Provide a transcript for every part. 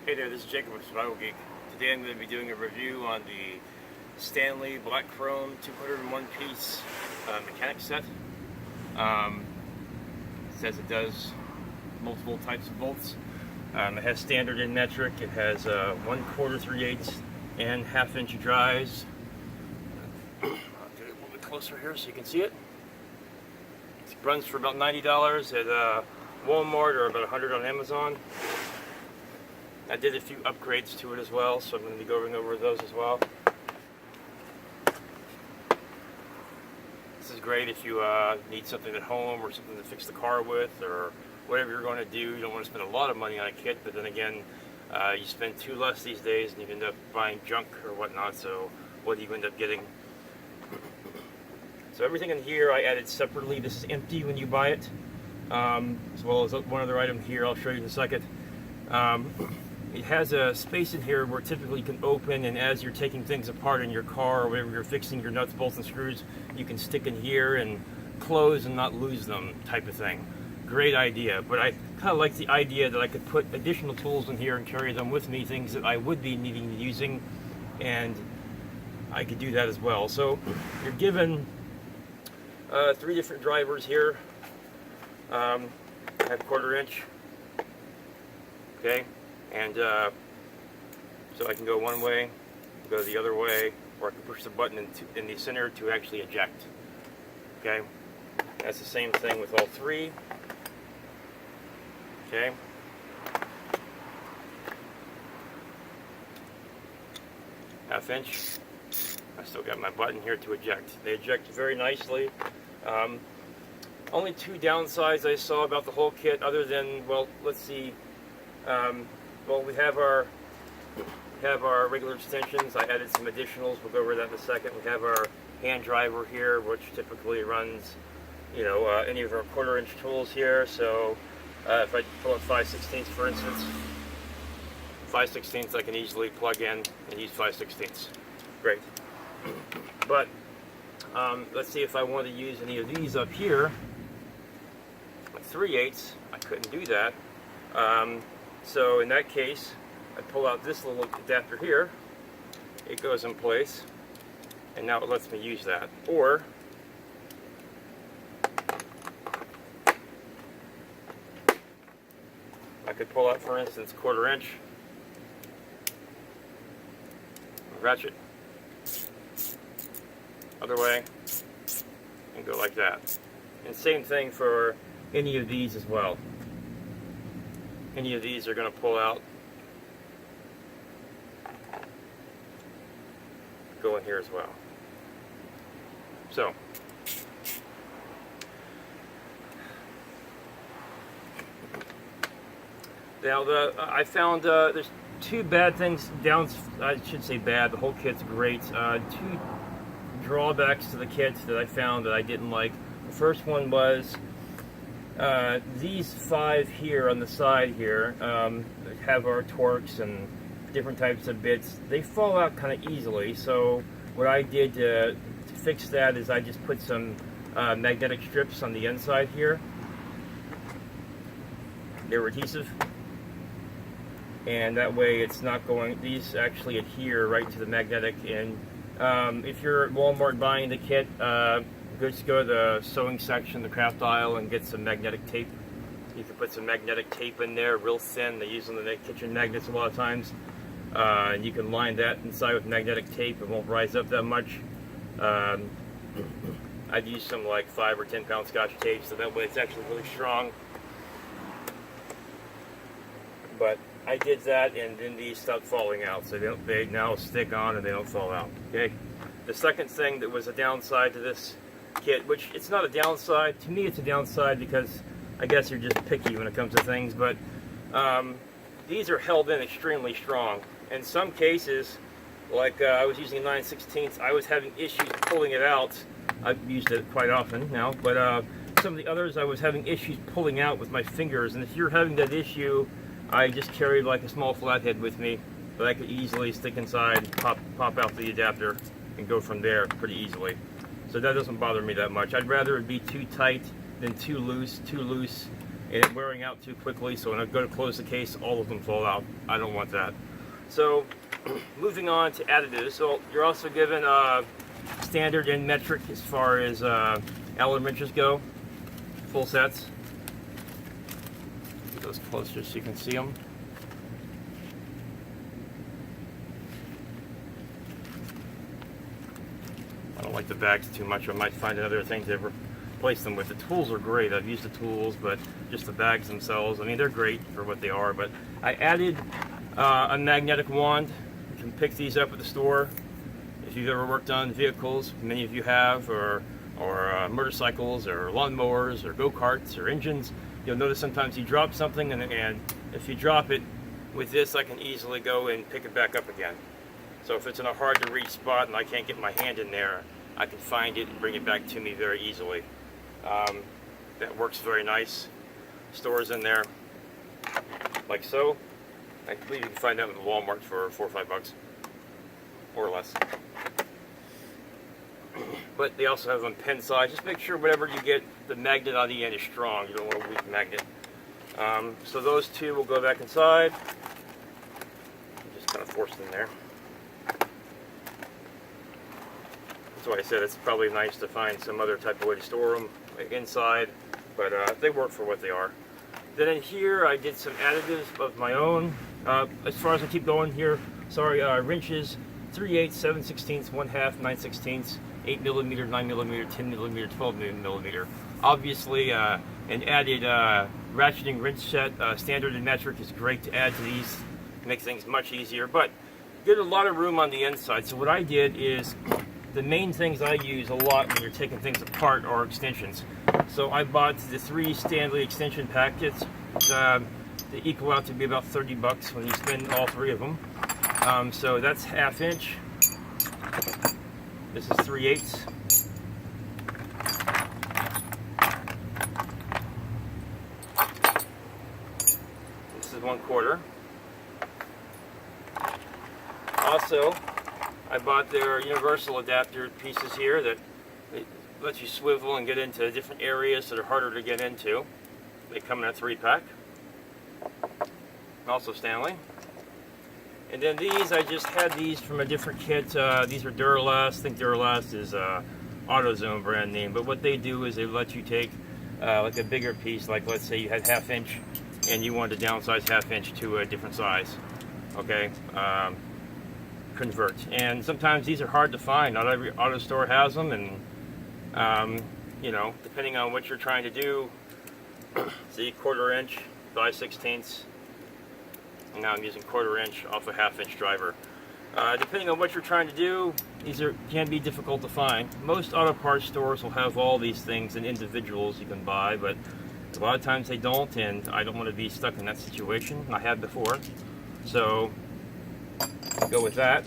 Hey there, this is Jacob with SurvivalGeek. Today I'm going to be doing a review on the Stanley Black Chrome 201 piece mechanic set. It says it does multiple types of bolts. It has standard and metric. It has 1/4, 3/8, and 1/2 inch drives. I'll get it a little bit closer here so you can see it. It runs for about $90 at Walmart or about $100 on Amazon. I did a few upgrades to it as well, so I'm going to be going over those as well. This is great if you need something at home or something to fix the car with or whatever you're going to do. You don't want to spend a lot of money on a kit, but then again, you spend too less these days and you end up buying junk or whatnot, so what do you end up getting? So everything in here I added separately. This is empty when you buy it, as well as one other item here I'll show you in a second. It has a space in here where typically you can open, and as you're taking things apart in your car or whatever you're fixing, your nuts, bolts, and screws, you can stick in here and close and not lose them, type of thing. Great idea, but I kind of like the idea that I could put additional tools in here and carry them with me, things that I would be needing and using, and I could do that as well. So you're given 3 different drivers here. I have 1/4 inch. Okay. And so I can go one way, go the other way, or I can push the button in the center to actually eject. Okay, that's the same thing with all 3. Okay. Half inch. I still got my button here to eject. They eject very nicely. Only 2 downsides I saw about the whole kit, other than, well, let's see. Well, we have our regular extensions. I added some additionals. We'll go over that in a second. We have our hand driver here, which typically runs, you know, any of our 1/4 inch tools here. So if I pull up 5/16 for instance, 5/16 I can easily plug in and use 5/16. Great. But let's see if I want to use any of these up here. Like 3/8, I couldn't do that. So in that case, I pull out this little adapter here, it goes in place, and now it lets me use that. Or I could pull out, for instance, 1/4 inch ratchet, other way, and go like that. And same thing for any of these as well. Any of these are going to pull out, go in here as well. So, now I found there's 2 bad things, I should say bad, the whole kit's great. 2 drawbacks to the kit that I found that I didn't like. The first one was these 5 here on the side here have our Torx and different types of bits. They fall out kind of easily, so what I did to fix that is I just put some magnetic strips on the inside here. They're adhesive, and that way it's not going, these actually adhere right to the magnetic. And if you're at Walmart buying the kit, just go to the sewing section, the craft aisle, and get some magnetic tape. You can put some magnetic tape in there, real thin. They use them in the kitchen magnets a lot of times. And you can line that inside with magnetic tape. It won't rise up that much. I've used some like 5 or 10 pound Scotch tape, so that way it's actually really strong. But I did that, and then these stopped falling out, so they now stick on and they don't fall out. Okay. The second thing that was a downside to this kit, which it's not a downside to me, it's a downside because I guess you're just picky when it comes to things, but these are held in extremely strong. In some cases, like I was using a 9/16, I was having issues pulling it out. I've used it quite often now, but some of the others I was having issues pulling out with my fingers. And if you're having that issue, I just carried like a small flathead with me that I could easily stick inside, pop out the adapter, and go from there pretty easily. So that doesn't bother me that much. I'd rather it be too tight than too loose, and it wearing out too quickly, so when I go to close the case, all of them fall out. I don't want that. So moving on to additives. So you're also given standard and metric as far as Allen wrenches go, full sets. Get those closer so you can see them. I don't like the bags too much. I might find another thing to replace them with. The tools are great. I've used the tools, but just the bags themselves, I mean, they're great for what they are. But I added a magnetic wand. You can pick these up at the store. If you've ever worked on vehicles, many of you have, or motorcycles, or lawnmowers, or go-karts, or engines, you'll notice sometimes you drop something, and if you drop it, with this I can easily go and pick it back up again. So if it's in a hard to reach spot and I can't get my hand in there, I can find it and bring it back to me very easily. That works very nice. Stores in there, like so. I believe you can find that in Walmart for $4 or $5, or less. But they also have them pen size. Just make sure whatever you get, the magnet on the end is strong. You don't want a weak magnet. So those two will go back inside. Just kind of force them there. That's why I said it's probably nice to find some other type of way to store them inside, but they work for what they are. Then in here I did some additives of my own. As far as I keep going here, sorry, wrenches, 3/8, 7/16, 1/2, 9/16, 8mm, 9mm, 10mm, 12mm. Obviously, an added ratcheting wrench set, standard and metric, is great to add to these. Makes things much easier, but you get a lot of room on the inside. So what I did is, the main things I use a lot when you're taking things apart are extensions. So I bought the 3 Stanley extension packets. They equal out to be about $30 when you spend all 3 of them. So that's 1/2 inch. This is 3/8. This is 1/4. Also, I bought their universal adapter pieces here that lets you swivel and get into different areas that are harder to get into. They come in a 3-pack. Also Stanley. And then these, I just had these from a different kit. These are Duralast. I think Duralast is AutoZone brand name. But what they do is they let you take like a bigger piece, like let's say you had 1/2 inch and you wanted to downsize 1/2 inch to a different size. Okay? Convert. And sometimes these are hard to find. Not every auto store has them, and you know, depending on what you're trying to do. See, 1/4 inch, 5/16. And now I'm using 1/4 inch off a 1/2 inch driver. Depending on what you're trying to do, these can be difficult to find. Most auto parts stores will have all these things in individuals you can buy, but a lot of times they don't, and I don't want to be stuck in that situation. I have before, so go with that.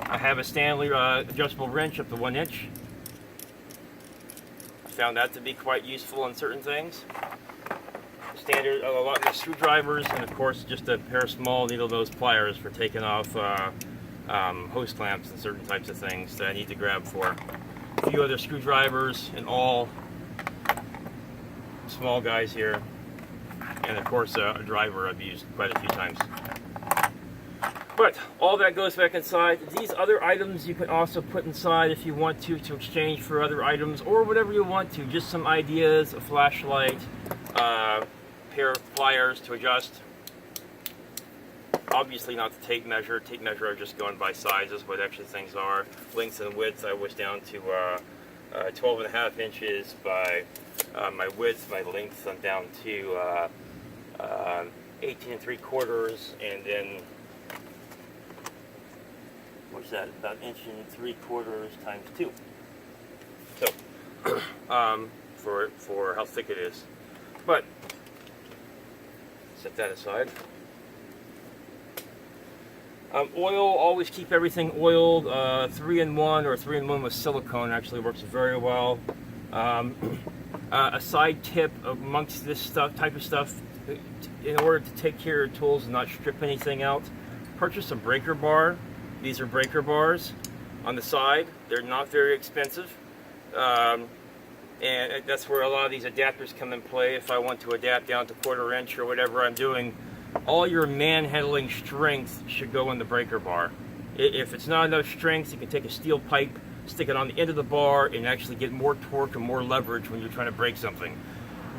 I have a Stanley adjustable wrench up to 1 inch. I found that to be quite useful in certain things. Standard, a lot of screwdrivers, and of course just a pair of small needle nose pliers for taking off hose clamps and certain types of things that I need to grab for. A few other screwdrivers, and all small guys here, and of course a driver I've used quite a few times. But all that goes back inside. These other items you can also put inside if you want to exchange for other items or whatever you want to. Just some ideas, a flashlight, pair of pliers to adjust. Obviously not the tape measure. Tape measure are just going by sizes, what actually things are. Lengths and width I was down to 12.5 inches by my width. My length I'm down to 18 3/4, and then what's that? About 1 3/4 times 2. So for how thick it is. But set that aside. Oil, always keep everything oiled. 3-in-1 or 3-in-1 with silicone actually works very well. A side tip amongst this type of stuff, in order to take care of your tools and not strip anything out, purchase a breaker bar. These are breaker bars on the side. They're not very expensive. and that's where a lot of these adapters come in play. If I want to adapt down to 1/4 inch or whatever I'm doing, all your manhandling strength should go in the breaker bar. If it's not enough strength, you can take a steel pipe, stick it on the end of the bar, and actually get more torque and more leverage when you're trying to break something.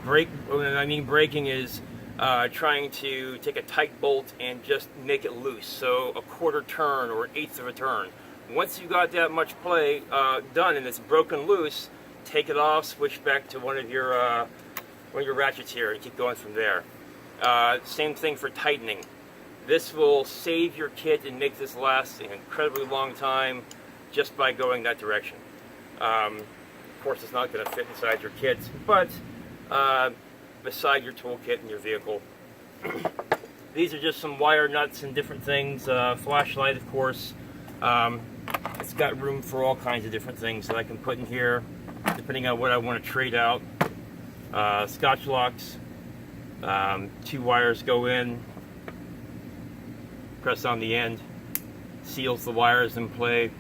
When I mean breaking is trying to take a tight bolt and just make it loose. So a 1/4 turn or 1/8 of a turn. Once you got that much play done and it's broken loose, take it off, switch back to one of your ratchets here, and keep going from there. Same thing for tightening. This will save your kit and make this last an incredibly long time just by going that direction. Of course, it's not going to fit inside your kit, but beside your toolkit in your vehicle. These are just some wire nuts and different things. Flashlight, of course. It's got room for all kinds of different things that I can put in here, depending on what I want to trade out. Scotch locks. 2 wires go in. Press on the end. Seals the wires in play.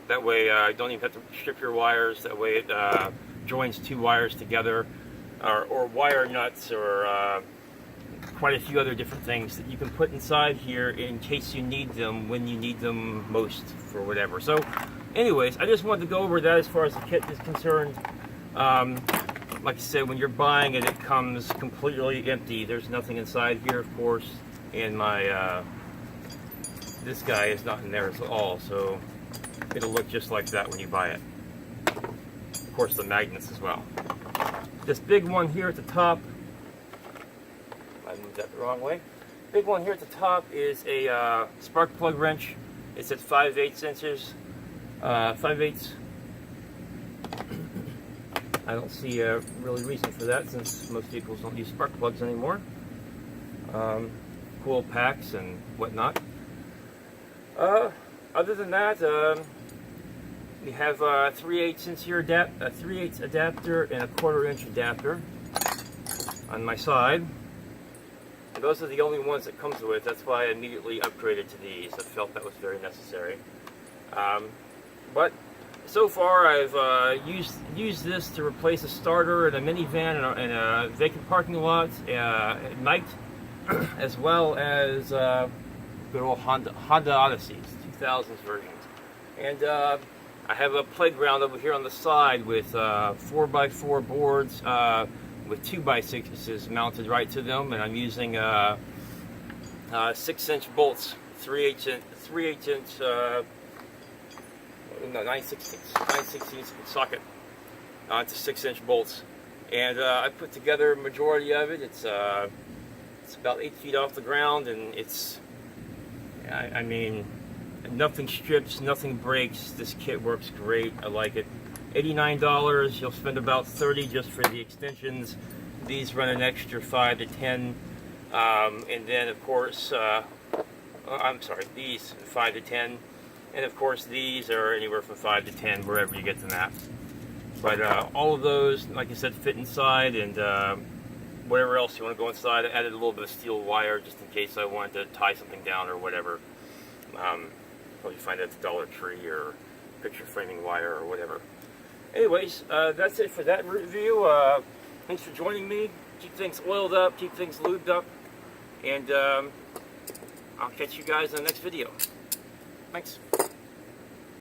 That way, you don't even have to strip your wires. That way, it joins 2 wires together, or wire nuts, or quite a few other different things that you can put inside here in case you need them when you need them most for whatever. So anyways, I just wanted to go over that as far as the kit is concerned. Like I said, when you're buying it, it comes completely empty. There's nothing inside here, of course, and my this guy is not in there at all, so it'll look just like that when you buy it. Of course, the magnets as well. This big one here at the top, I moved that the wrong way. Big one here at the top is a spark plug wrench. It's at 5/8 inches. 5/8. I don't see a really reason for that since most vehicles don't use spark plugs anymore. Cool packs and whatnot. Other than that, we have a 3/8 inch here, a 3/8 adapter and a 1/4 inch adapter on my side. And those are the only ones it comes with. That's why I immediately upgraded to these. I felt that was very necessary. But so far, I've used this to replace a starter in a minivan in a vacant parking lot at night, as well as good old Honda Odysseys, 2000s versions. And I have a playground over here on the side with 4x4 boards with 2x6s mounted right to them, and I'm using 6-inch bolts, 9/16 socket onto 6-inch bolts, and I put together a majority of it. It's about 8 feet off the ground, and I mean, nothing strips, nothing breaks. This kit works great. I like it. $89. You'll spend about $30 just for the extensions. These run an extra $5 to $10, and then of course, I'm sorry, these $5 to $10, and of course these are anywhere from $5 to $10 wherever you get them at. But all of those, like I said, fit inside, and whatever else you want to go inside. I added a little bit of steel wire just in case I wanted to tie something down or whatever. Probably find it at the Dollar Tree or picture framing wire or whatever. Anyways, that's it for that review. Thanks for joining me. Keep things oiled up, keep things lubed up, and I'll catch you guys in the next video. Thanks.